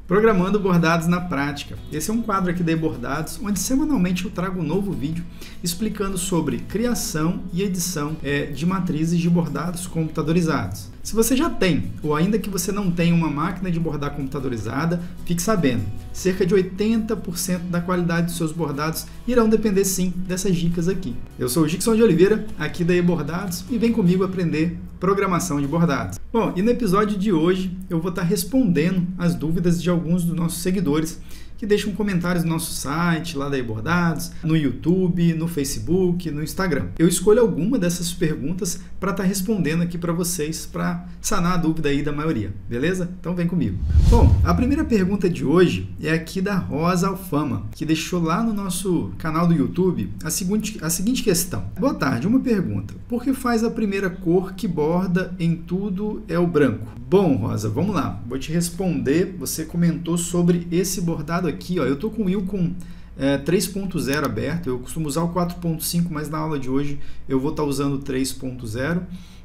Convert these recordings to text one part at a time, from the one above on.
Programando Bordados na Prática. Esse é um quadro aqui da eBordados, onde semanalmente eu trago um novo vídeo explicando sobre criação e edição de matrizes de bordados computadorizados. Se você já tem, ou ainda que você não tenha uma máquina de bordar computadorizada, fique sabendo, cerca de 80% da qualidade dos seus bordados irão depender sim dessas dicas aqui. Eu sou o Gixson de Oliveira, aqui da eBordados, e vem comigo aprender programação de bordados. Bom, e no episódio de hoje eu vou estar respondendo as dúvidas de alguns dos nossos seguidores que deixam comentários no nosso site, lá da eBordados, no YouTube, no Facebook, no Instagram. Eu escolho alguma dessas perguntas para estar respondendo aqui para vocês, para sanar a dúvida aí da maioria, beleza? Então vem comigo. Bom, a primeira pergunta de hoje é aqui da Rosa Alfama, que deixou lá no nosso canal do YouTube a seguinte questão. Boa tarde, uma pergunta. Por que faz a primeira cor que borda em tudo é o branco? Bom, Rosa, vamos lá. Vou te responder. Você comentou sobre esse bordado aqui, ó. Eu tô com o Wilcon 3.0 aberto. Eu costumo usar o 4.5, mas na aula de hoje eu vou estar usando o 3.0,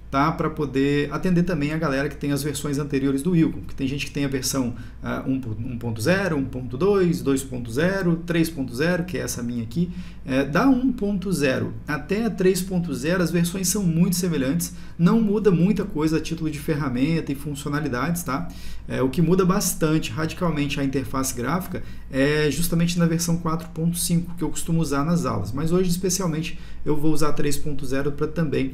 tá? Para poder atender também a galera que tem as versões anteriores do Wilcon, que tem gente que tem a versão 1.0, 1.2, 2.0, 3.0, que é essa minha aqui. Da 1.0 até a 3.0 as versões são muito semelhantes, não muda muita coisa a título de ferramenta e funcionalidades, tá? O que muda bastante, radicalmente, a interface gráfica é justamente na versão 4.5, que eu costumo usar nas aulas, mas hoje especialmente eu vou usar 3.0 para também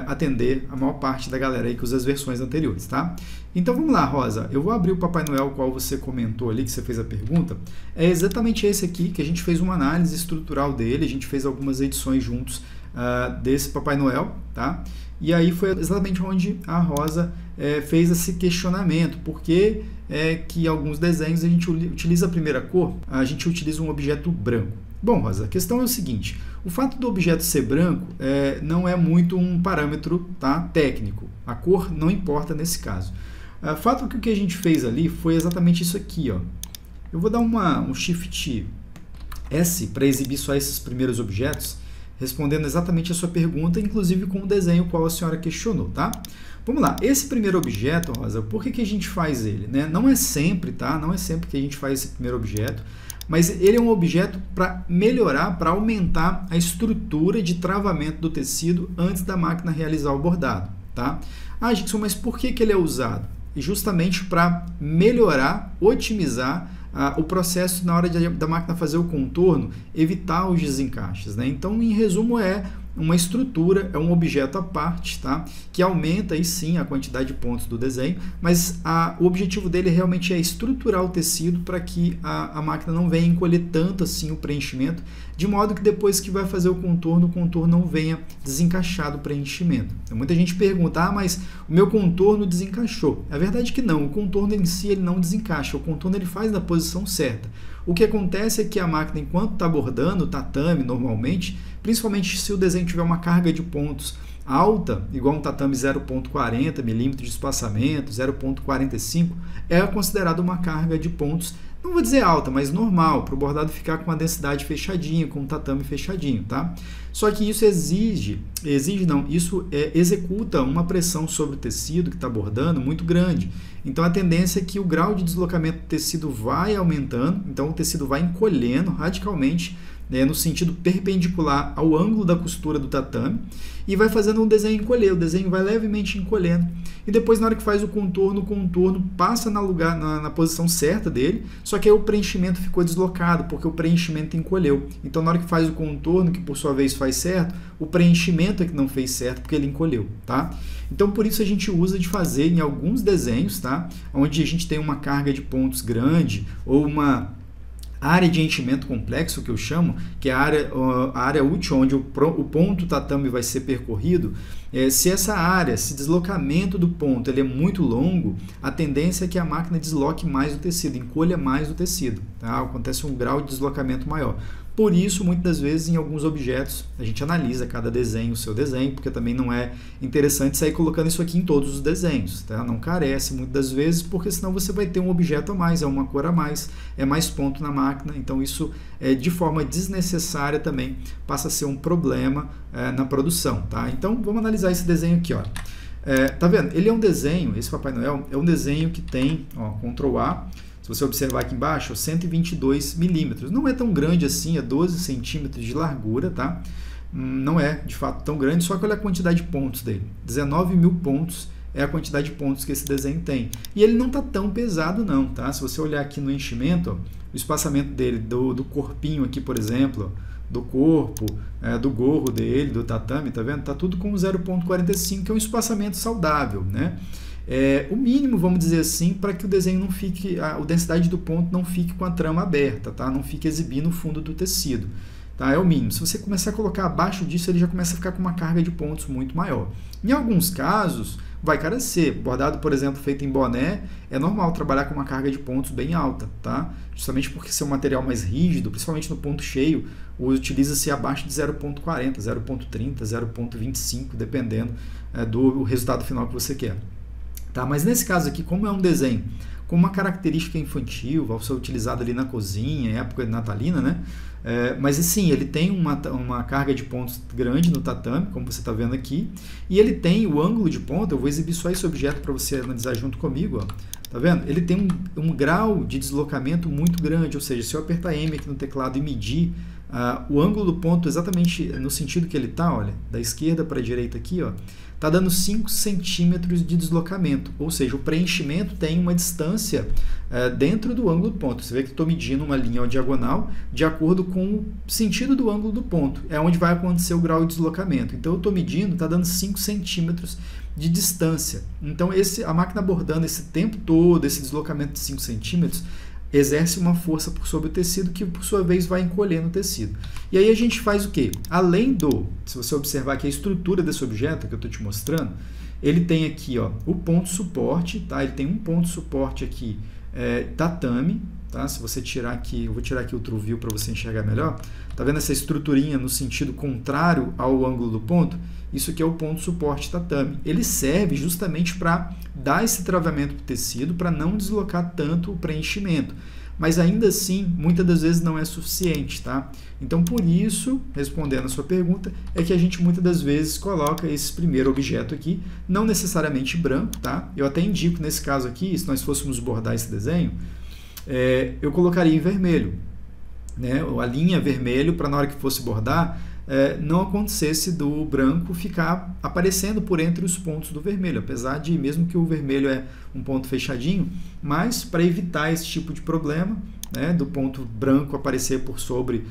atender a maior parte da galera aí que usa as versões anteriores, tá? Então vamos lá, Rosa, eu vou abrir o Papai Noel, qual você comentou ali, que você fez a pergunta. É exatamente esse aqui, que a gente fez uma análise estrutural dele, a gente fez algumas edições juntos desse Papai Noel, tá? E aí foi exatamente onde a Rosa fez esse questionamento, por que que alguns desenhos a gente utiliza a primeira cor, a gente utiliza um objeto branco. Bom, Rosa, a questão é o seguinte, o fato do objeto ser branco não é muito um parâmetro, tá, técnico, a cor não importa nesse caso. O fato que o que a gente fez ali foi exatamente isso aqui, ó. Eu vou dar um Shift S para exibir só esses primeiros objetos, respondendo exatamente a sua pergunta, inclusive com o desenho qual a senhora questionou, tá? Vamos lá, esse primeiro objeto, Rosa, por que a gente faz ele, né? Não é sempre, tá? Não é sempre que a gente faz esse primeiro objeto, mas ele é um objeto para melhorar, para aumentar a estrutura de travamento do tecido antes da máquina realizar o bordado, tá? Ah, Gixson, mas por que ele é usado? E justamente para melhorar, otimizar o processo na hora da máquina fazer o contorno, evitar os desencaixes, né? Então, em resumo, é uma estrutura, é um objeto à parte, tá? Que aumenta aí sim a quantidade de pontos do desenho, mas o objetivo dele realmente é estruturar o tecido para que a máquina não venha encolher tanto assim o preenchimento, de modo que depois que vai fazer o contorno não venha desencaixar do preenchimento. Então, muita gente pergunta, mas o meu contorno desencaixou. A verdade é que não, o contorno em si ele não desencaixa, o contorno ele faz na posição certa. O que acontece é que a máquina, enquanto está bordando o tatame normalmente, principalmente se o desenho tiver uma carga de pontos alta, igual um tatame 0.40 milímetros de espaçamento, 0.45, é considerado uma carga de pontos, não vou dizer alta, mas normal, para o bordado ficar com uma densidade fechadinha, com um tatame fechadinho, tá? Só que isso executa uma pressão sobre o tecido que está bordando muito grande. Então a tendência é que o grau de deslocamento do tecido vai aumentando, então o tecido vai encolhendo radicalmente, no sentido perpendicular ao ângulo da costura do tatame, e vai fazendo um desenho encolher, o desenho vai levemente encolhendo, e depois na hora que faz o contorno passa na posição certa dele, só que aí o preenchimento ficou deslocado, porque o preenchimento encolheu. Então na hora que faz o contorno, que por sua vez faz certo, o preenchimento é que não fez certo, porque ele encolheu, tá? Então por isso a gente usa de fazer em alguns desenhos, tá? Onde a gente tem uma carga de pontos grande, ou uma área de enchimento complexo, que eu chamo, que é a área útil, onde o ponto tatame vai ser percorrido. Se essa área, esse deslocamento do ponto ele é muito longo, a tendência é que a máquina desloque mais o tecido, encolha mais o tecido, tá? Acontece um grau de deslocamento maior. Por isso, muitas das vezes, em alguns objetos, a gente analisa cada desenho, o seu desenho, porque também não é interessante sair colocando isso aqui em todos os desenhos, tá? Não carece muitas das vezes, porque senão você vai ter um objeto a mais, é uma cor a mais, é mais ponto na máquina, então isso, de forma desnecessária também, passa a ser um problema na produção, tá? Então, vamos analisar esse desenho aqui, ó. Tá vendo? Ele é um desenho, esse Papai Noel é um desenho que tem, ó, Ctrl A, Se você observar aqui embaixo, 122 milímetros. Não é tão grande assim, é 12 centímetros de largura, tá? Não é, de fato, tão grande, só que olha a quantidade de pontos dele. 19 mil pontos é a quantidade de pontos que esse desenho tem. E ele não está tão pesado não, tá? Se você olhar aqui no enchimento, ó, o espaçamento dele, do corpinho aqui, por exemplo, ó, do corpo, do gorro dele, do tatame, tá vendo? Tá tudo com 0,45, que é um espaçamento saudável, né? O mínimo, vamos dizer assim, para que o desenho não fique, a densidade do ponto não fique com a trama aberta, tá? Não fique exibindo o fundo do tecido, tá? É o mínimo. Se você começar a colocar abaixo disso, ele já começa a ficar com uma carga de pontos muito maior. Em alguns casos, vai carecer. Bordado, por exemplo, feito em boné, é normal trabalhar com uma carga de pontos bem alta, tá? Justamente porque ser um material mais rígido, principalmente no ponto cheio, utiliza-se abaixo de 0,40, 0,30, 0,25, dependendo do resultado final que você quer. Tá? Mas nesse caso aqui, como é um desenho com uma característica infantil, vai ser utilizado ali na cozinha, em época natalina, né? Mas sim, ele tem uma carga de pontos grande no tatame, como você está vendo aqui, e ele tem o ângulo de ponta. Eu vou exibir só esse objeto para você analisar junto comigo, ó. Tá vendo? Ele tem um grau de deslocamento muito grande, ou seja, se eu apertar M aqui no teclado e medir o ângulo do ponto exatamente no sentido que ele está, olha, da esquerda para a direita aqui, ó, está dando 5 centímetros de deslocamento, ou seja, o preenchimento tem uma distância dentro do ângulo do ponto. Você vê que estou medindo uma linha diagonal de acordo com o sentido do ângulo do ponto, é onde vai acontecer o grau de deslocamento. Então eu estou medindo, está dando 5 centímetros de distância. Então a máquina bordando esse tempo todo, esse deslocamento de 5 centímetros, exerce uma força por sobre o tecido que, por sua vez, vai encolhendo o tecido. E aí a gente faz o quê? Além se você observar aqui a estrutura desse objeto que eu estou te mostrando, ele tem aqui, ó, o ponto suporte, tá? Ele tem um ponto suporte aqui, tatame, tá? Se você tirar aqui, eu vou tirar aqui o True View para você enxergar melhor. Tá vendo essa estruturinha no sentido contrário ao ângulo do ponto? Isso aqui é o ponto suporte tatame. Ele serve justamente para dar esse travamento para o tecido, para não deslocar tanto o preenchimento. Mas ainda assim, muitas das vezes não é suficiente, tá? Então, por isso, respondendo a sua pergunta, é que a gente muitas das vezes coloca esse primeiro objeto aqui, não necessariamente branco, tá? Eu até indico nesse caso aqui, se nós fôssemos bordar esse desenho, eu colocaria em vermelho, né? A linha vermelho, para na hora que fosse bordar, não acontecesse do branco ficar aparecendo por entre os pontos do vermelho, apesar de, mesmo que o vermelho é um ponto fechadinho, mas para evitar esse tipo de problema, né, do ponto branco aparecer por sobre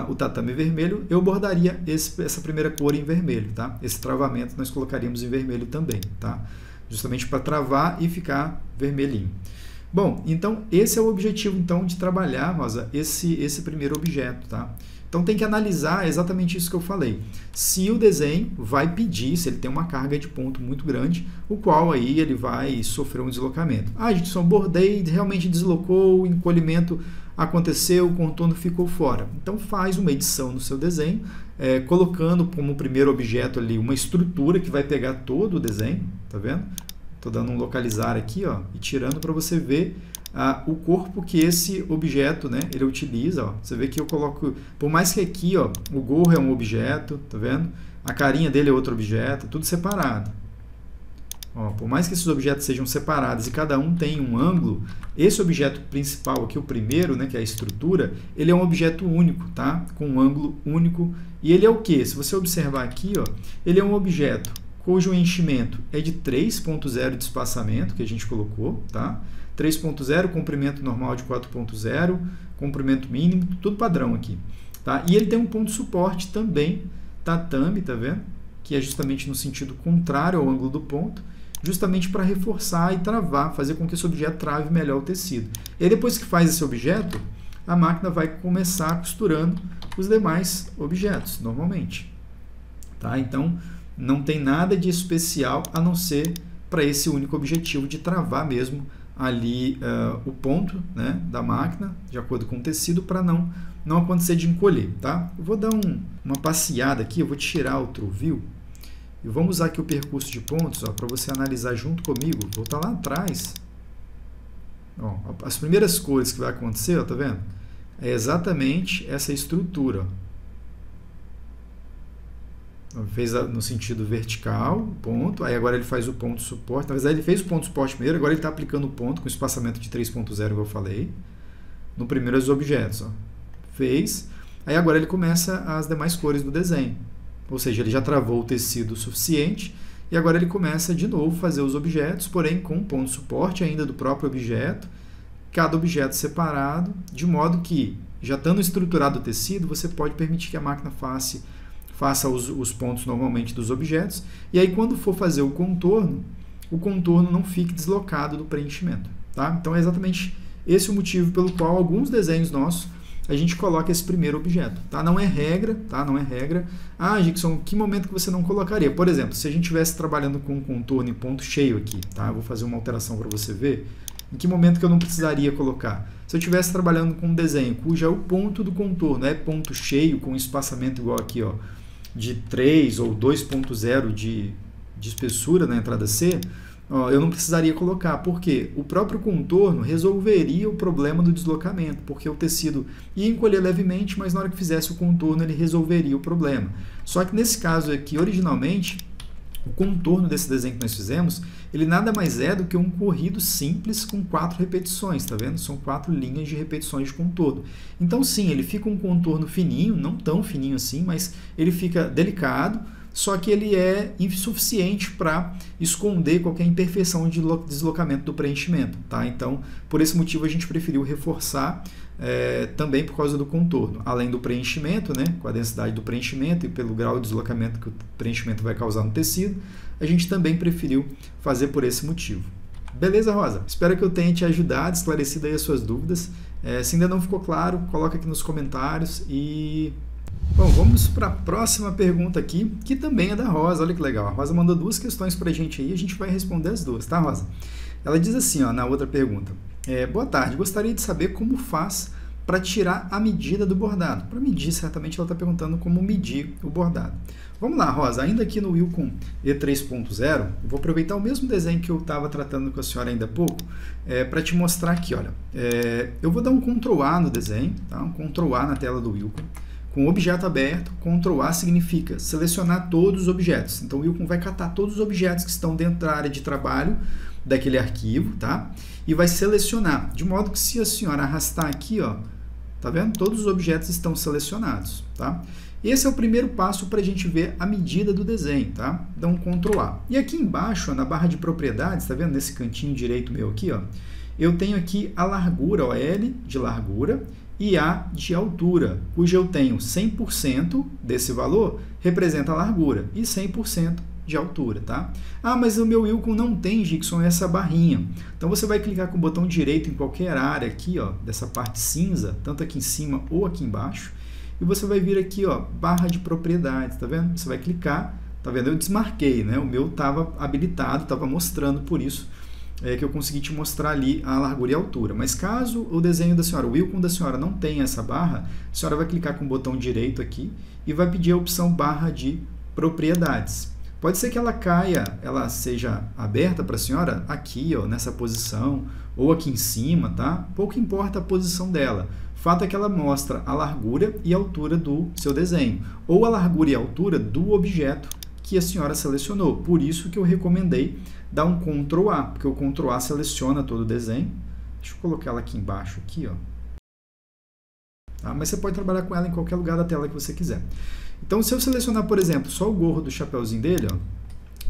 o tatame vermelho, eu bordaria essa primeira cor em vermelho, tá? Esse travamento nós colocaríamos em vermelho também, tá? Justamente para travar e ficar vermelhinho. Bom, então esse é o objetivo então de trabalhar, Rosa, esse primeiro objeto, tá? Então tem que analisar exatamente isso que eu falei. Se o desenho vai pedir, se ele tem uma carga de ponto muito grande, o qual aí ele vai sofrer um deslocamento. A gente só bordei, realmente deslocou, o encolhimento aconteceu, o contorno ficou fora. Então faz uma edição no seu desenho, colocando como primeiro objeto ali uma estrutura que vai pegar todo o desenho, tá vendo? Estou dando um localizar aqui, ó, e tirando para você ver o corpo que esse objeto, né, ele utiliza. Ó. Você vê que eu coloco, por mais que aqui, ó, o gorro é um objeto, tá vendo? A carinha dele é outro objeto, tudo separado. Ó, por mais que esses objetos sejam separados e cada um tem um ângulo, esse objeto principal aqui, o primeiro, né, que é a estrutura, ele é um objeto único, tá? Com um ângulo único. E ele é o quê? Se você observar aqui, ó, ele é um objeto cujo enchimento é de 3.0 de espaçamento, que a gente colocou, tá? 3.0, comprimento normal de 4.0, comprimento mínimo, tudo padrão aqui, tá? E ele tem um ponto suporte também, tatame, tá vendo? Que é justamente no sentido contrário ao ângulo do ponto, justamente para reforçar e travar, fazer com que esse objeto trave melhor o tecido. E aí, depois que faz esse objeto, a máquina vai começar costurando os demais objetos, normalmente, tá? Então, não tem nada de especial a não ser para esse único objetivo de travar mesmo ali o ponto, né, da máquina, de acordo com o tecido, para não acontecer de encolher, tá? Eu vou dar uma passeada aqui, eu vou tirar o True View e vamos usar aqui o percurso de pontos para você analisar junto comigo. Vou voltar lá atrás. Ó, as primeiras cores que vai acontecer, ó, tá vendo? É exatamente essa estrutura. fez no sentido vertical, ponto, aí agora ele faz o ponto suporte, na verdade ele fez o ponto suporte primeiro, agora ele está aplicando o ponto com espaçamento de 3.0, como eu falei, no primeiro dos objetos, ó. Fez, aí agora ele começa as demais cores do desenho, ou seja, ele já travou o tecido suficiente, e agora ele começa de novo a fazer os objetos, porém com um ponto suporte ainda do próprio objeto, cada objeto separado, de modo que, já estando estruturado o tecido, você pode permitir que a máquina faça os pontos normalmente dos objetos, e aí quando for fazer o contorno não fique deslocado do preenchimento. Tá? Então é exatamente esse o motivo pelo qual alguns desenhos nossos a gente coloca esse primeiro objeto. Tá? Não é regra, tá? Não é regra. Ah, Gixson, que momento que você não colocaria? Por exemplo, se a gente estivesse trabalhando com contorno em ponto cheio aqui, tá? Eu vou fazer uma alteração para você ver. Em que momento que eu não precisaria colocar? Se eu estivesse trabalhando com um desenho cujo o ponto do contorno é ponto cheio, com espaçamento igual aqui, ó, de 3 ou 2.0 de espessura na entrada C, ó, eu não precisaria colocar, porque o próprio contorno resolveria o problema do deslocamento, porque o tecido ia encolher levemente, mas na hora que fizesse o contorno ele resolveria o problema. Só que nesse caso aqui, originalmente, o contorno desse desenho que nós fizemos, ele nada mais é do que um corrido simples com 4 repetições, tá vendo? São 4 linhas de repetições de contorno. Então sim, ele fica um contorno fininho, não tão fininho assim, mas ele fica delicado, só que ele é insuficiente para esconder qualquer imperfeição de deslocamento do preenchimento, tá? Então, por esse motivo a gente preferiu reforçar também por causa do contorno, além do preenchimento, né, com a densidade do preenchimento e pelo grau de deslocamento que o preenchimento vai causar no tecido, a gente também preferiu fazer por esse motivo. Beleza, Rosa? Espero que eu tenha te ajudado, esclarecido aí as suas dúvidas. Se ainda não ficou claro, coloca aqui nos comentários e... Bom, vamos para a próxima pergunta aqui, que também é da Rosa. Olha que legal, a Rosa mandou 2 questões para a gente aí, a gente vai responder as 2, tá, Rosa? Ela diz assim, ó, na outra pergunta: boa tarde, gostaria de saber como faz para tirar a medida do bordado. Para medir, certamente ela está perguntando como medir o bordado. Vamos lá, Rosa, ainda aqui no Wilcon E3.0, vou aproveitar o mesmo desenho que eu estava tratando com a senhora ainda há pouco, para te mostrar aqui, olha. Eu vou dar um Ctrl A no desenho, tá? Um Ctrl A na tela do Wilcon. Com o objeto aberto, Ctrl A significa selecionar todos os objetos. Então o Wilcon vai catar todos os objetos que estão dentro da área de trabalho daquele arquivo, tá? E vai selecionar, de modo que se a senhora arrastar aqui, ó, tá vendo? Todos os objetos estão selecionados, tá? Esse é o primeiro passo para a gente ver a medida do desenho, tá? Dá um Ctrl A. E aqui embaixo, ó, na barra de propriedades, tá vendo? Nesse cantinho direito meu aqui, ó, eu tenho aqui a largura, ó, L de largura, e A de altura, cujo eu tenho 100% desse valor representa a largura e 100% de altura, tá? Ah, mas o meu Wilcon não tem, Gixson, essa barrinha. Então você vai clicar com o botão direito em qualquer área aqui, ó, dessa parte cinza, tanto aqui em cima ou aqui embaixo, e você vai vir aqui, ó, barra de propriedades, tá vendo? Você vai clicar, tá vendo? Eu desmarquei, né? O meu estava habilitado, estava mostrando, por isso que eu consegui te mostrar ali a largura e a altura. Mas caso o desenho da senhora, o Wilcon da senhora não tenha essa barra, a senhora vai clicar com o botão direito aqui e vai pedir a opção barra de propriedades. Pode ser que ela caia, ela seja aberta para a senhora aqui, ó, nessa posição, ou aqui em cima, tá? Pouco importa a posição dela. O fato é que ela mostra a largura e a altura do seu desenho, ou a largura e a altura do objeto que a senhora selecionou. Por isso que eu recomendei dar um Ctrl A, porque o Ctrl A seleciona todo o desenho. Deixa eu colocar ela aqui embaixo, aqui, ó. Tá? Mas você pode trabalhar com ela em qualquer lugar da tela que você quiser. Então, se eu selecionar, por exemplo, só o gorro do chapeuzinho dele, ó,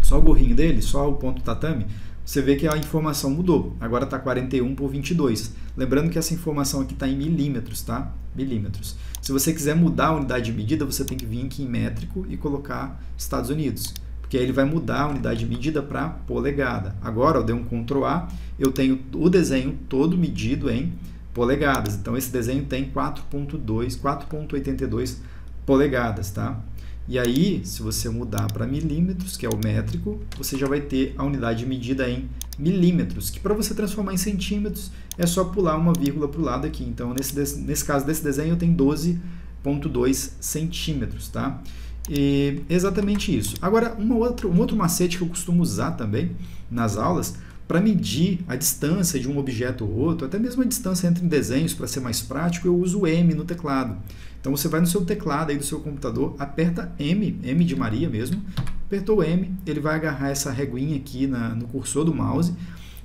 só o gorrinho dele, só o ponto tatame, você vê que a informação mudou. Agora está 41/22. Lembrando que essa informação aqui está em milímetros, tá? Milímetros. Se você quiser mudar a unidade de medida, você tem que vir aqui em métrico e colocar Estados Unidos. Porque aí ele vai mudar a unidade de medida para polegada. Agora, eu dei um Ctrl A, eu tenho o desenho todo medido em polegadas. Então, esse desenho tem 4.82 polegadas, tá? E aí, se você mudar para milímetros, que é o métrico, você já vai ter a unidade de medida em milímetros, que para você transformar em centímetros, é só pular uma vírgula para o lado aqui. Então, nesse caso desse desenho, eu tenho 12,2 centímetros, tá? E exatamente isso. Agora, um outro macete que eu costumo usar também nas aulas, para medir a distância de um objeto ou outro, até mesmo a distância entre desenhos, para ser mais prático, eu uso o M no teclado. Então você vai no seu teclado aí do seu computador, aperta M, M de Maria mesmo, apertou o M, ele vai agarrar essa reguinha aqui no cursor do mouse,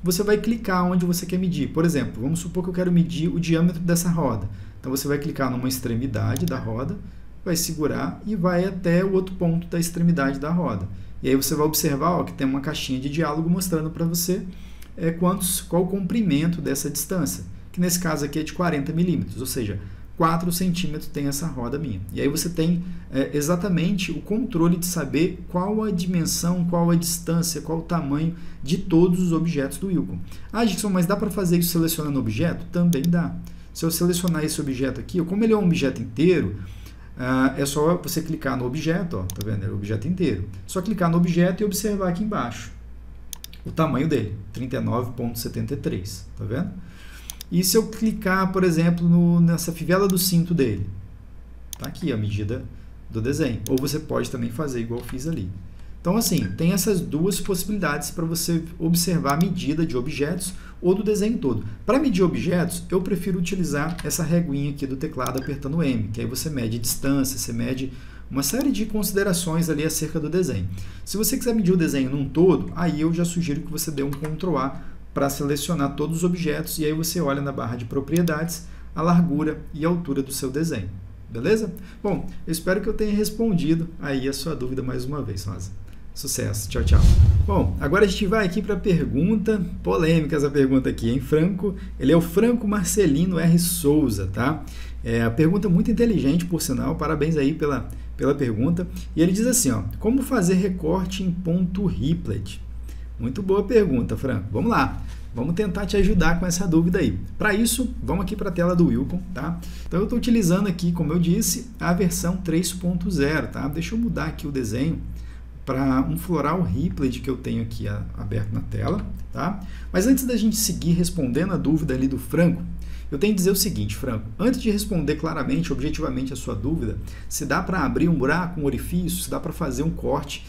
você vai clicar onde você quer medir. Por exemplo, vamos supor que eu quero medir o diâmetro dessa roda. Então você vai clicar numa extremidade da roda, vai segurar e vai até o outro ponto da extremidade da roda. E aí você vai observar, ó, que tem uma caixinha de diálogo mostrando para você qual o comprimento dessa distância, que nesse caso aqui é de 40 milímetros, ou seja, 4 centímetros tem essa roda minha. E aí você tem exatamente o controle de saber qual a dimensão, qual a distância, qual o tamanho de todos os objetos do Wilcon. Ah, Gixson, mas dá para fazer isso selecionando o objeto? Também dá. Se eu selecionar esse objeto aqui, como ele é um objeto inteiro, é só você clicar no objeto, ó, tá vendo? É o objeto inteiro. Só clicar no objeto e observar aqui embaixo o tamanho dele, 39,73, tá vendo? E se eu clicar, por exemplo, nessa fivela do cinto dele, tá aqui a medida do desenho. Ou você pode também fazer igual eu fiz ali. Então, assim, tem essas duas possibilidades para você observar a medida de objetos ou do desenho todo. Para medir objetos, eu prefiro utilizar essa reguinha aqui do teclado apertando M, que aí você mede distância, você mede uma série de considerações ali acerca do desenho. Se você quiser medir o desenho num todo, aí eu já sugiro que você dê um Ctrl A para selecionar todos os objetos e aí você olha na barra de propriedades a largura e a altura do seu desenho. Beleza? Bom, eu espero que eu tenha respondido aí a sua dúvida mais uma vez, Rosa. Sucesso. Tchau, tchau. Bom, agora a gente vai aqui para a pergunta polêmica, essa pergunta aqui, hein? Franco, ele é o Franco Marcelino R. Souza, tá? A pergunta muito inteligente, por sinal, parabéns aí pela pergunta. E ele diz assim, ó, como fazer recorte em ponto Riplet? Muito boa pergunta, Franco. Vamos lá, vamos tentar te ajudar com essa dúvida aí. Para isso, vamos aqui para a tela do Wilcon, tá? Então eu estou utilizando aqui, como eu disse, a versão 3.0, tá? Deixa eu mudar aqui o desenho para um floral Riplet que eu tenho aqui aberto na tela, tá? Mas antes da gente seguir respondendo a dúvida ali do Franco, eu tenho que dizer o seguinte, Franco, antes de responder claramente, objetivamente a sua dúvida, se dá para abrir um buraco, um orifício, se dá para fazer um corte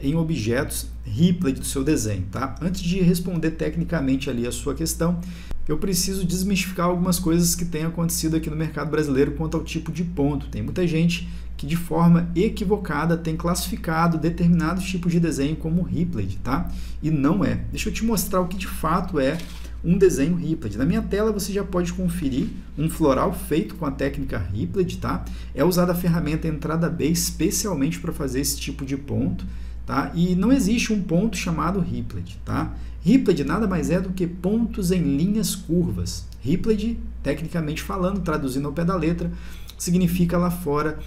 em objetos Riplet do seu desenho, tá? Antes de responder tecnicamente ali a sua questão, eu preciso desmistificar algumas coisas que têm acontecido aqui no mercado brasileiro quanto ao tipo de ponto. Tem muita gente que de forma equivocada tem classificado determinados tipos de desenho como Riplet, tá? E não é. Deixa eu te mostrar o que de fato é um desenho Riplet. Na minha tela você já pode conferir um floral feito com a técnica Riplet, tá? É usada a ferramenta entrada B especialmente para fazer esse tipo de ponto, tá? E não existe um ponto chamado Riplet, tá? Riplet nada mais é do que pontos em linhas curvas. Riplet, tecnicamente falando, traduzindo ao pé da letra, significa lá fora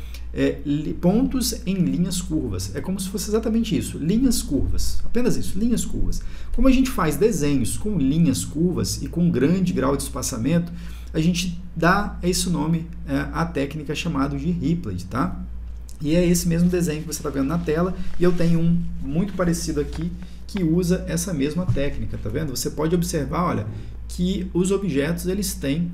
pontos em linhas curvas. É como se fosse exatamente isso, linhas curvas, apenas isso, linhas curvas. Como a gente faz desenhos com linhas curvas e com grande grau de espaçamento, a gente dá esse nome à técnica chamada de Riplet, tá? E é esse mesmo desenho que você está vendo na tela, e eu tenho um muito parecido aqui que usa essa mesma técnica, tá vendo? Você pode observar, olha, que os objetos eles têm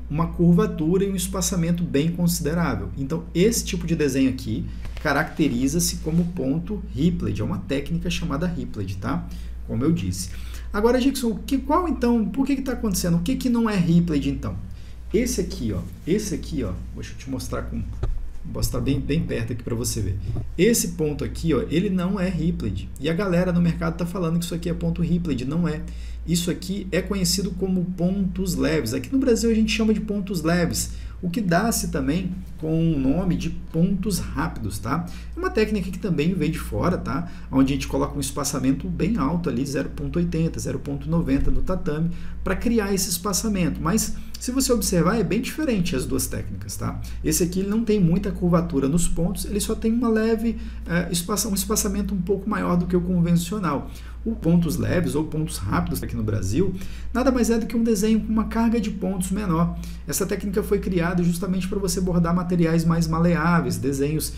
uma curvatura e um espaçamento bem considerável. Então, esse tipo de desenho aqui caracteriza-se como ponto Riplet, é uma técnica chamada Riplet, tá? Como eu disse. Agora, Gixson, por que está acontecendo? O que não é Riplet, então? Esse aqui, ó, deixa eu te mostrar vou mostrar bem perto aqui para você ver. Esse ponto aqui, ó, ele não é Riplet. E a galera no mercado está falando que isso aqui é ponto Riplet. Não é. Isso aqui é conhecido como pontos leves. Aqui no Brasil a gente chama de pontos leves, o que dá-se também com o nome de pontos rápidos, tá? É uma técnica que também veio de fora, tá? Onde a gente coloca um espaçamento bem alto ali, 0.80, 0.90 no tatame, para criar esse espaçamento. Mas se você observar, é bem diferente as duas técnicas, tá? Esse aqui ele não tem muita curvatura nos pontos, ele só tem uma leve um espaçamento um pouco maior do que o convencional. O pontos leves ou pontos rápidos aqui no Brasil nada mais é do que um desenho com uma carga de pontos menor. Essa técnica foi criada justamente para você bordar materiais mais maleáveis, desenhos,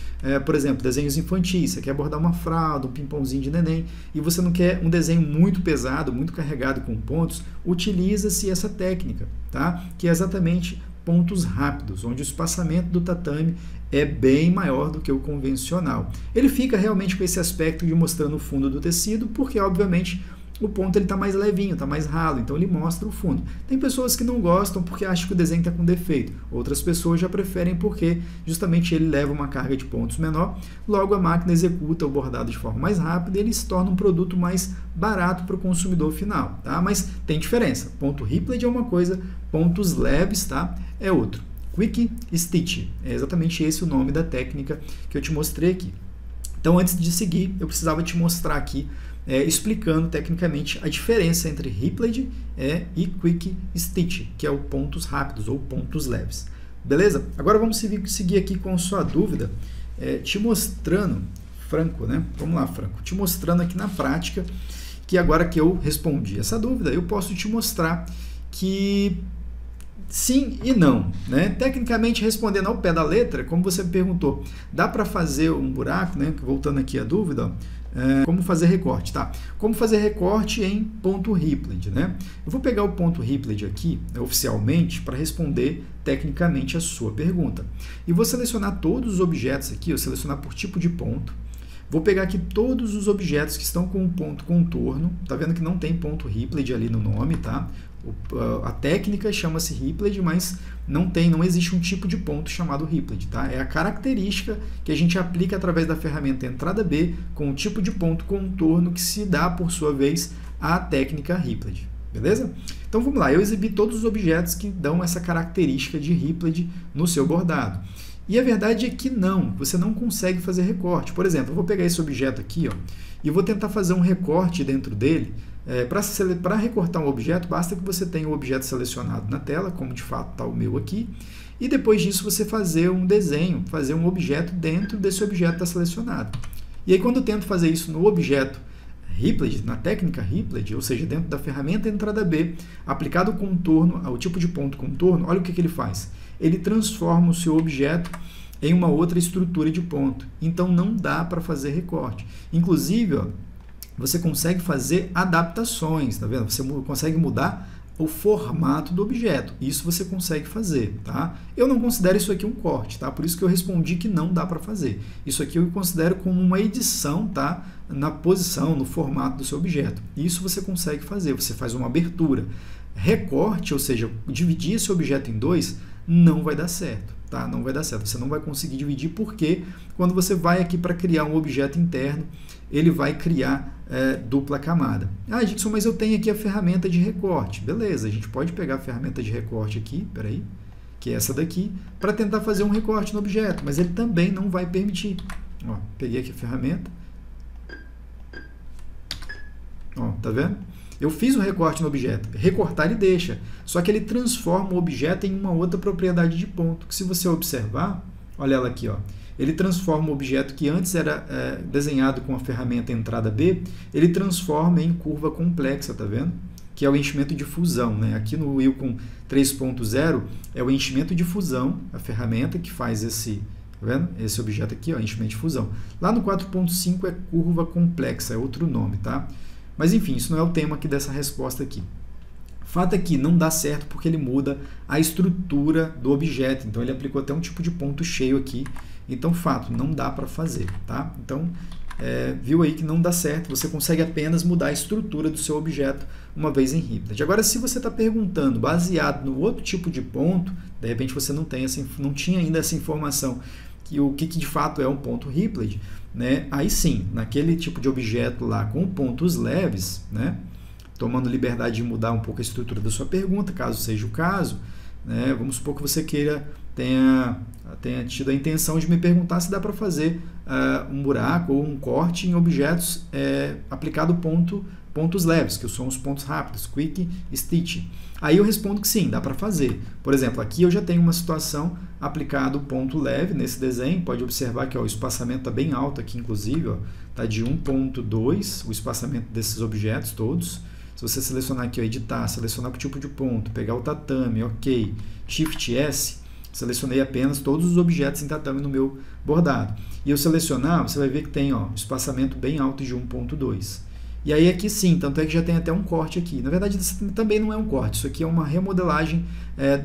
por exemplo, desenhos infantis. Você quer bordar uma fralda, um pimpãozinho de neném, e você não quer um desenho muito pesado, muito carregado com pontos, utiliza-se essa técnica, tá? Que é exatamente pontos rápidos, onde o espaçamento do tatame é bem maior do que o convencional. Ele fica realmente com esse aspecto de mostrando o fundo do tecido, porque obviamente o ponto ele está mais levinho, está mais ralo, então ele mostra o fundo. Tem pessoas que não gostam porque acham que o desenho está com defeito, outras pessoas já preferem porque justamente ele leva uma carga de pontos menor, logo a máquina executa o bordado de forma mais rápida e ele se torna um produto mais barato para o consumidor final, tá? Mas tem diferença, ponto Ripley é uma coisa, pontos leves, tá? É outro. Quick Stitch, é exatamente esse o nome da técnica que eu te mostrei aqui. Então, antes de seguir, eu precisava te mostrar aqui, explicando tecnicamente a diferença entre Ripley e Quick Stitch, que é o pontos rápidos ou pontos leves. Beleza? Agora vamos seguir aqui com a sua dúvida, te mostrando, Franco, né? Vamos lá, Franco, te mostrando aqui na prática que agora que eu respondi essa dúvida, eu posso te mostrar que sim e não, né? Tecnicamente, respondendo ao pé da letra, como você me perguntou, dá para fazer um buraco, né? Voltando aqui à dúvida, como fazer recorte, tá? Como fazer recorte em ponto Ripley, né? Eu vou pegar o ponto Ripley aqui, oficialmente, para responder tecnicamente a sua pergunta. E vou selecionar todos os objetos aqui, eu selecionar por tipo de ponto. Vou pegar aqui todos os objetos que estão com um ponto contorno, tá vendo que não tem ponto Ripley ali no nome, tá? A técnica chama-se Ripley, mas não existe um tipo de ponto chamado Ripley, tá? É a característica que a gente aplica através da ferramenta entrada B com o tipo de ponto contorno que se dá, por sua vez, à técnica Ripley, beleza? Então vamos lá, eu exibi todos os objetos que dão essa característica de Ripley no seu bordado. E a verdade é que não, você não consegue fazer recorte. Por exemplo, eu vou pegar esse objeto aqui, ó, e vou tentar fazer um recorte dentro dele. Para recortar um objeto, basta que você tenha o objeto selecionado na tela, como de fato está o meu aqui, e depois disso você fazer um desenho, fazer um objeto dentro desse objeto que está selecionado. E aí quando eu tento fazer isso no objeto Ripley, na técnica Ripley, ou seja, dentro da ferramenta entrada B, aplicado o contorno, ao tipo de ponto contorno, olha o que ele faz. Ele transforma o seu objeto em uma outra estrutura de ponto. Então não dá para fazer recorte. Inclusive, ó, você consegue fazer adaptações, tá vendo? Você consegue mudar o formato do objeto. Isso você consegue fazer, tá? Eu não considero isso aqui um corte, tá? Por isso que eu respondi que não dá para fazer. Isso aqui eu considero como uma edição, tá? Na posição, no formato do seu objeto. Isso você consegue fazer, você faz uma abertura. Recorte, ou seja, dividir esse objeto em dois, não vai dar certo, tá? Não vai dar certo. Você não vai conseguir dividir porque quando você vai aqui para criar um objeto interno, ele vai criar dupla camada. Ah, Dixon, mas eu tenho aqui a ferramenta de recorte. Beleza, a gente pode pegar a ferramenta de recorte aqui, peraí, que é essa daqui, para tentar fazer um recorte no objeto, mas ele também não vai permitir. Ó, peguei aqui a ferramenta. Ó, tá vendo? Eu fiz o recorte no objeto. Recortar ele deixa, só que ele transforma o objeto em uma outra propriedade de ponto, que se você observar, olha ela aqui, ó. Ele transforma o objeto que antes era desenhado com a ferramenta entrada B, ele transforma em curva complexa, tá vendo? Que é o enchimento de fusão, né? Aqui no Wilcon 3.0 é o enchimento de fusão, a ferramenta que faz esse, tá vendo? Esse objeto aqui, ó, enchimento de fusão. Lá no 4.5 é curva complexa, é outro nome, tá? Mas enfim, isso não é o tema aqui dessa resposta aqui. Fato é que não dá certo porque ele muda a estrutura do objeto, então ele aplicou até um tipo de ponto cheio aqui. Então, fato, não dá para fazer, tá? Então, viu aí que não dá certo, você consegue apenas mudar a estrutura do seu objeto uma vez em Ripley. Agora, se você está perguntando baseado no outro tipo de ponto, de repente você não tinha ainda essa informação, que o que de fato é um ponto Ripley, né? Aí sim, naquele tipo de objeto lá com pontos leves, né? Tomando liberdade de mudar um pouco a estrutura da sua pergunta, caso seja o caso, né? Vamos supor que você tenha tido a intenção de me perguntar se dá para fazer um buraco ou um corte em objetos aplicado pontos leves, que são os pontos rápidos, Quick Stitch. Aí eu respondo que sim, dá para fazer. Por exemplo, aqui eu já tenho uma situação aplicado ponto leve nesse desenho, pode observar que ó, o espaçamento está bem alto aqui, inclusive, está de 1.2 o espaçamento desses objetos todos. Se você selecionar aqui, ó, editar, selecionar o tipo de ponto, pegar o tatame, ok, Shift S, selecionei apenas todos os objetos em tatame no meu bordado. E eu selecionar, você vai ver que tem ó, espaçamento bem alto de 1.2. E aí aqui sim, tanto é que já tem até um corte aqui. Na verdade, isso também não é um corte, isso aqui é uma remodelagem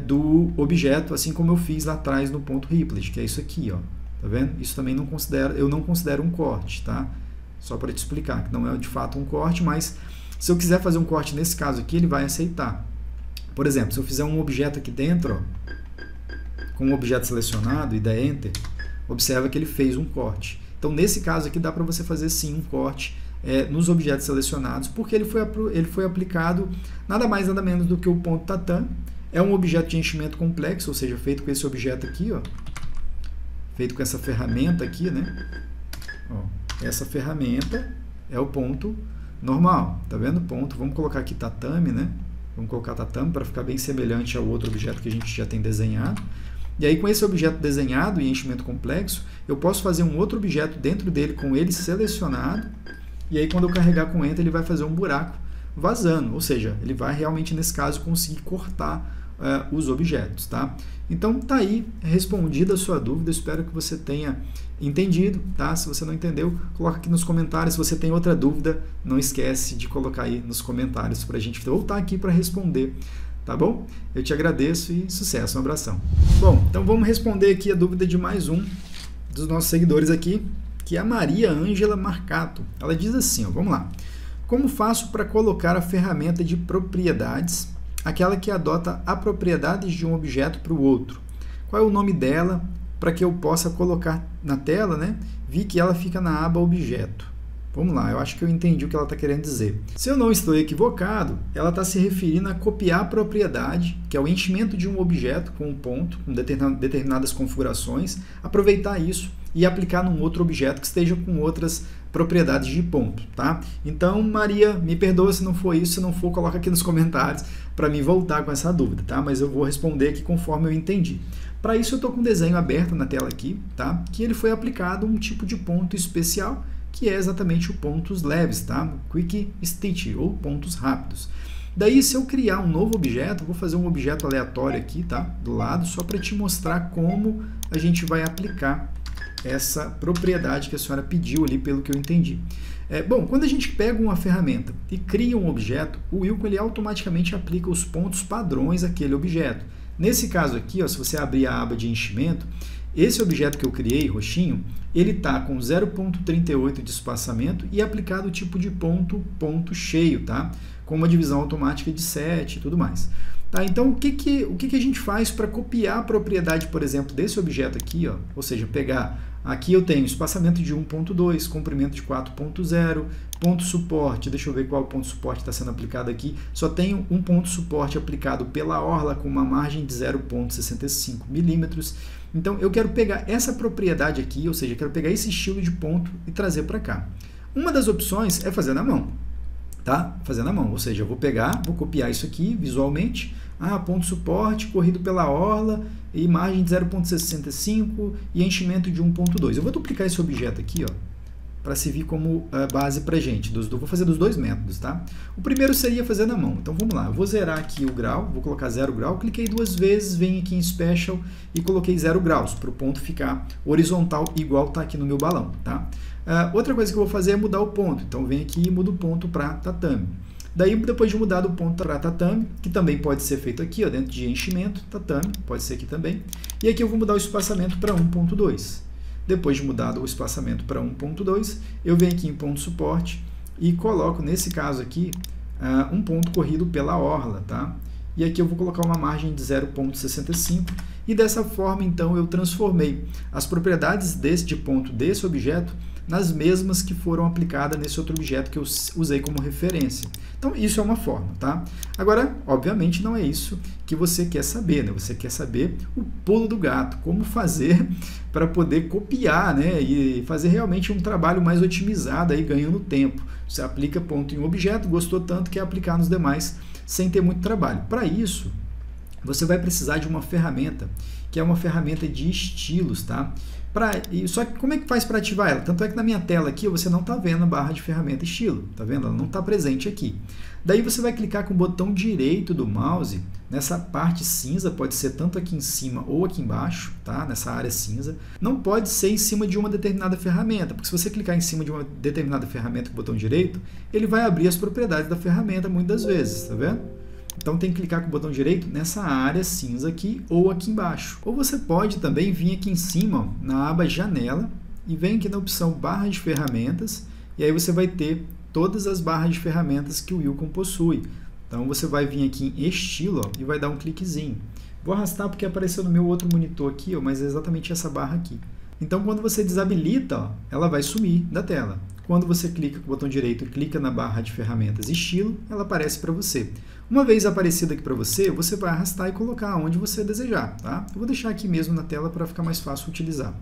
do objeto, assim como eu fiz lá atrás no ponto Ripley, que é isso aqui, ó. Tá vendo? Isso também eu não considero um corte, tá? Só para te explicar, que não é de fato um corte, mas Se eu quiser fazer um corte nesse caso aqui, ele vai aceitar. Por exemplo, se eu fizer um objeto aqui dentro, ó, com um objeto selecionado e der Enter, observa que ele fez um corte. Então, nesse caso aqui, dá para você fazer sim um corte nos objetos selecionados, porque ele foi aplicado nada mais nada menos do que o ponto tatame. É um objeto de enchimento complexo, ou seja, feito com esse objeto aqui, ó, feito com essa ferramenta aqui, né? Ó, essa ferramenta é o ponto normal, tá vendo? Ponto, vamos colocar aqui tatame, né? Vamos colocar tatame para ficar bem semelhante ao outro objeto que a gente já tem desenhado. E aí, com esse objeto desenhado e enchimento complexo, eu posso fazer um outro objeto dentro dele com ele selecionado. E aí, quando eu carregar com Enter, ele vai fazer um buraco vazando. Ou seja, ele vai realmente, nesse caso, conseguir cortar os objetos, tá? Então, tá aí respondida a sua dúvida. Espero que você tenha entendido, tá? Se você não entendeu, coloca aqui nos comentários. Se você tem outra dúvida, não esquece de colocar aí nos comentários para a gente voltar aqui para responder. Tá bom? Eu te agradeço e sucesso, um abração. Bom, então vamos responder aqui a dúvida de mais um dos nossos seguidores aqui, que é a Maria Ângela Marcato. Ela diz assim, ó, vamos lá. Como faço para colocar a ferramenta de propriedades, aquela que adota a propriedades de um objeto para o outro? Qual é o nome dela para que eu possa colocar na tela, né? Vi que ela fica na aba objeto. Vamos lá, eu acho que eu entendi o que ela está querendo dizer. Se eu não estou equivocado, ela está se referindo a copiar a propriedade, que é o enchimento de um objeto com um ponto, com determinadas configurações, aproveitar isso e aplicar num outro objeto que esteja com outras propriedades de ponto, tá? Então, Maria, me perdoa se não for isso, se não for, coloca aqui nos comentários para mim voltar com essa dúvida, tá? Mas eu vou responder aqui conforme eu entendi. Para isso, eu estou com um desenho aberto na tela aqui, tá? Que ele foi aplicado um tipo de ponto especial, que é exatamente o pontos leves, tá? Quick Stitch, ou pontos rápidos. Daí, se eu criar um novo objeto, vou fazer um objeto aleatório aqui, tá? Do lado, só para te mostrar como a gente vai aplicar essa propriedade que a senhora pediu ali, pelo que eu entendi. Bom, quando a gente pega uma ferramenta e cria um objeto, o Wilcon ele automaticamente aplica os pontos padrões àquele objeto. Nesse caso aqui, ó, se você abrir a aba de enchimento, esse objeto que eu criei, roxinho, ele está com 0,38 de espaçamento e aplicado o tipo de ponto cheio, tá? Com uma divisão automática de 7 e tudo mais. Tá, então, o que a gente faz para copiar a propriedade, por exemplo, desse objeto aqui, ó? Ou seja, pegar, aqui eu tenho espaçamento de 1,2, comprimento de 4,0, ponto suporte, deixa eu ver qual ponto suporte está sendo aplicado aqui, só tenho um ponto suporte aplicado pela orla com uma margem de 0,65 milímetros. Então, eu quero pegar essa propriedade aqui, ou seja, eu quero pegar esse estilo de ponto e trazer para cá. Uma das opções é fazer na mão. Tá? Fazer na mão, ou seja, eu vou pegar, vou copiar isso aqui visualmente, ponto suporte, corrido pela orla, e margem de 0,65 e enchimento de 1,2. Eu vou duplicar esse objeto aqui, ó, para servir como base para a gente. Vou fazer dos dois métodos, tá? O primeiro seria fazer na mão. Então vamos lá, eu vou zerar aqui o grau, vou colocar 0 grau, cliquei duas vezes, venho aqui em Special e coloquei 0 graus, para o ponto ficar horizontal igual está aqui no meu balão, tá? Outra coisa que eu vou fazer é mudar o ponto. Então, venho aqui e mudo o ponto para tatame. Daí, depois de mudar o ponto para tatame, que também pode ser feito aqui, ó, dentro de enchimento, tatame, pode ser aqui também. E aqui eu vou mudar o espaçamento para 1,2. Depois de mudar o espaçamento para 1,2, eu venho aqui em ponto suporte e coloco, nesse caso aqui, um ponto corrido pela orla, tá? E aqui eu vou colocar uma margem de 0,65 e dessa forma, então, eu transformei as propriedades desse ponto desse objeto nas mesmas que foram aplicadas nesse outro objeto que eu usei como referência. Então, isso é uma forma, tá? Agora, obviamente, não é isso que você quer saber, né? Você quer saber o pulo do gato, como fazer para poder copiar, né? E fazer realmente um trabalho mais otimizado, aí, ganhando tempo. Você aplica ponto em um objeto, gostou tanto, quer aplicar nos demais, sem ter muito trabalho. Para isso, você vai precisar de uma ferramenta, que é uma ferramenta de estilos, tá? Só que como é que faz para ativar ela? Tanto é que na minha tela aqui você não está vendo a barra de ferramenta estilo, tá vendo? Ela não está presente aqui. Daí você vai clicar com o botão direito do mouse, nessa parte cinza, pode ser tanto aqui em cima ou aqui embaixo, tá? Nessa área cinza. Não pode ser em cima de uma determinada ferramenta, porque se você clicar em cima de uma determinada ferramenta com o botão direito, ele vai abrir as propriedades da ferramenta muitas vezes, tá vendo? Então, tem que clicar com o botão direito nessa área cinza aqui ou aqui embaixo. Ou você pode também vir aqui em cima, ó, na aba Janela, e vem aqui na opção Barra de Ferramentas, e aí você vai ter todas as barras de ferramentas que o Wilcon possui. Então você vai vir aqui em estilo, ó, e vai dar um cliquezinho. Vou arrastar porque apareceu no meu outro monitor aqui, ó, mas é exatamente essa barra aqui. Então quando você desabilita, ó, ela vai sumir da tela. Quando você clica com o botão direito e clica na barra de ferramentas estilo, ela aparece para você. Uma vez aparecida aqui para você, você vai arrastar e colocar onde você desejar. Tá? Eu vou deixar aqui mesmo na tela para ficar mais fácil utilizar.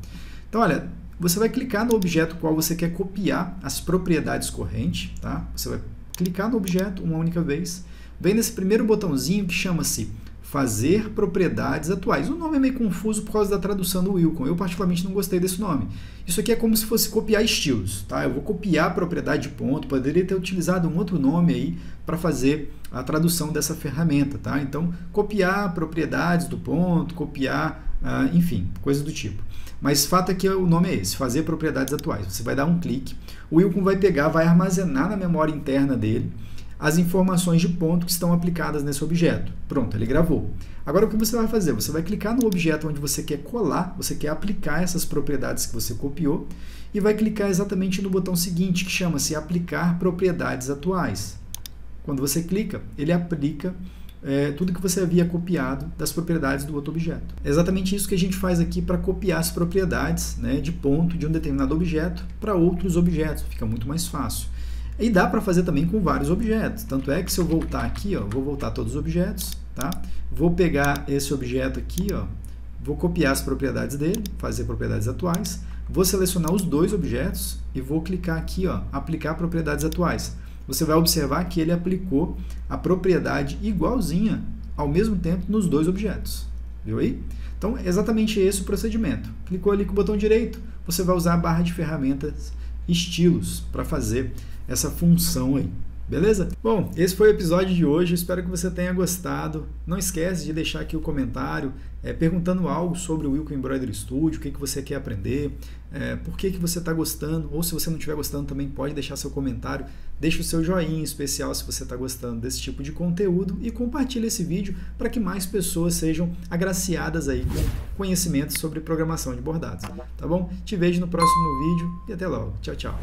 Então olha, você vai clicar no objeto qual você quer copiar as propriedades correntes. Tá? Você vai clicar no objeto uma única vez. Vem nesse primeiro botãozinho que chama-se Fazer propriedades atuais. O nome é meio confuso por causa da tradução do Wilcon. Eu particularmente não gostei desse nome. Isso aqui é como se fosse copiar estilos. Tá? Eu vou copiar a propriedade de ponto. Poderia ter utilizado um outro nome aí para fazer a tradução dessa ferramenta. Tá? Então, copiar propriedades do ponto, copiar, enfim, coisa do tipo. Mas fato é que o nome é esse, fazer propriedades atuais. Você vai dar um clique. O Wilcon vai pegar, vai armazenar na memória interna dele as informações de ponto que estão aplicadas nesse objeto. Pronto, ele gravou. Agora o que você vai fazer? Você vai clicar no objeto onde você quer colar, você quer aplicar essas propriedades que você copiou e vai clicar exatamente no botão seguinte, que chama-se Aplicar propriedades atuais. Quando você clica, ele aplica tudo que você havia copiado das propriedades do outro objeto. É exatamente isso que a gente faz aqui para copiar as propriedades, né, de ponto de um determinado objeto para outros objetos. Fica muito mais fácil. E dá para fazer também com vários objetos. Tanto é que se eu voltar aqui, ó, vou voltar todos os objetos, tá? Vou pegar esse objeto aqui, ó, vou copiar as propriedades dele, fazer propriedades atuais, vou selecionar os dois objetos e vou clicar aqui, ó, aplicar propriedades atuais. Você vai observar que ele aplicou a propriedade igualzinha ao mesmo tempo nos dois objetos. Viu aí? Então, é exatamente esse o procedimento. Clicou ali com o botão direito, você vai usar a barra de ferramentas estilos para fazer essa função aí. Beleza? Bom, esse foi o episódio de hoje, espero que você tenha gostado. Não esquece de deixar aqui o comentário perguntando algo sobre o Wilcon Embroidery Studio, o que você quer aprender, por que você está gostando, ou se você não estiver gostando também pode deixar seu comentário, deixa o seu joinha especial se você está gostando desse tipo de conteúdo e compartilha esse vídeo para que mais pessoas sejam agraciadas aí com conhecimentos sobre programação de bordados. Tá bom? Te vejo no próximo vídeo e até logo. Tchau, tchau.